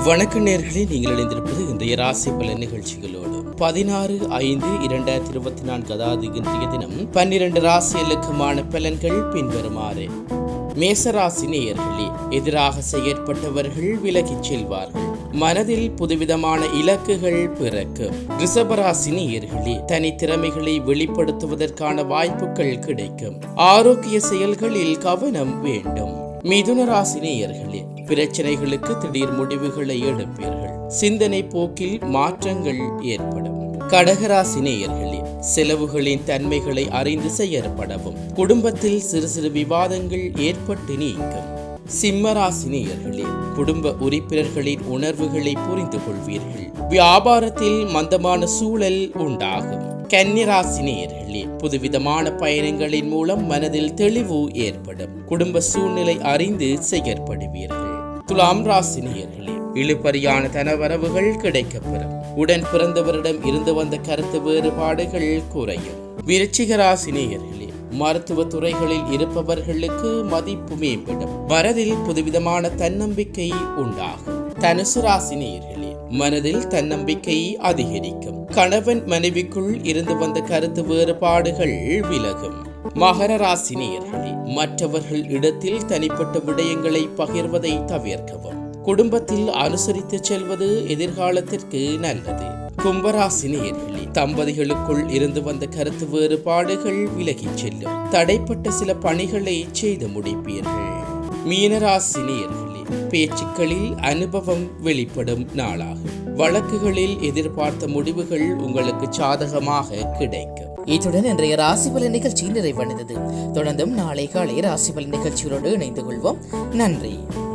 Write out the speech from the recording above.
வணக்க நேயர்களே, நீங்கள் இணைந்திருப்பது இன்றைய ராசி பலன் நிகழ்ச்சிகளோடு. 16/5/2024 அதாவது இன்றைய தினம் 12 ராசிகளுக்குமான பலன்கள் பின்வருமாறு. மேசராசி நேயர்களே, எதிராக செயற்பட்டவர்கள் விலகிச் செல்வார்கள். மனதில் புதுவிதமான இலக்குகள் பிறக்கும். ரிஷபராசி நேயர்களே, தனித்திறமைகளை வெளிப்படுத்துவதற்கான வாய்ப்புகள் கிடைக்கும். ஆரோக்கிய செயல்களில் கவனம் வேண்டும். மிதுன ராசி நேயர்களே, பிரச்சனைகளுக்கு திடீர் முடிவுகளை எடுப்பீர்கள். சிந்தனை போக்கில் மாற்றங்கள் ஏற்படும். கடகராசி நேயர்களே, செலவுகளின் தன்மைகளை அறிந்து செயற்படவும். குடும்பத்தில் சிறு சிறு விவாதங்கள் ஏற்பட்டு நீக்கும். சிம்மராசி நேயர்களே, குடும்ப உறுப்பினர்களின் உணர்வுகளை புரிந்து கொள்வீர்கள். வியாபாரத்தில் மந்தமான சூழல் உண்டாகும். கன்னிராசி நேயர்களே, புதுவிதமான பயணங்களின் மூலம் மனதில் தெளிவு ஏற்படும். குடும்ப சூழ்நிலை அறிந்து செயற்படுவீர்கள். துலாம் ராசி நேயர்களே, இழுபறியான தனவரவுகள் கிடைக்கப்பெறும். உடன் பிறந்தவரிடம் இருந்து வந்த கருத்து வேறுபாடுகள் குறையும். விருச்சிக ராசி நேயர்களே, மருத்துவ துறைகளில் இருப்பவர்களுக்கு மதிப்பு மேம்படும். மனதில் புதுவிதமான தன்னம்பிக்கை உண்டாகும். தனுசு ராசி நேயர்களே, மனதில் தன்னம்பிக்கை அதிகரிக்கும். கணவன் மனைவிக்குள் இருந்து வந்த கருத்து வேறுபாடுகள் விலகும். மகர ராசி நேயர்களே, மற்றவர்கள் இடத்தில் தனிப்பட்ட விடயங்களை பகிர்வதை தவிர்க்கவும். குடும்பத்தில் அனுசரித்து செல்வது எதிர்காலத்திற்கு நல்லது. கும்பராசி நேயர்களே, தம்பதிகளுக்குள் இருந்து வந்த கருத்து வேறுபாடுகள் விலகிச் செல்லும். தடைப்பட்ட சில பணிகளை செய்து முடிப்பீர்கள். மீனராசி நேயர்களே, பேச்சுக்களில் அனுபவம் வெளிப்படும் நாளாகும். வழக்குகளில் எதிர்பார்த்த முடிவுகள் உங்களுக்கு சாதகமாக கிடைக்கும். இத்துடன் இன்றைய ராசி பலன் நிகழ்ச்சி நிறைவடைந்தது. தொடர்ந்தும் நாளை காலை ராசி பலன் நிகழ்ச்சிகளோடு இணைந்து கொள்வோம். நன்றி.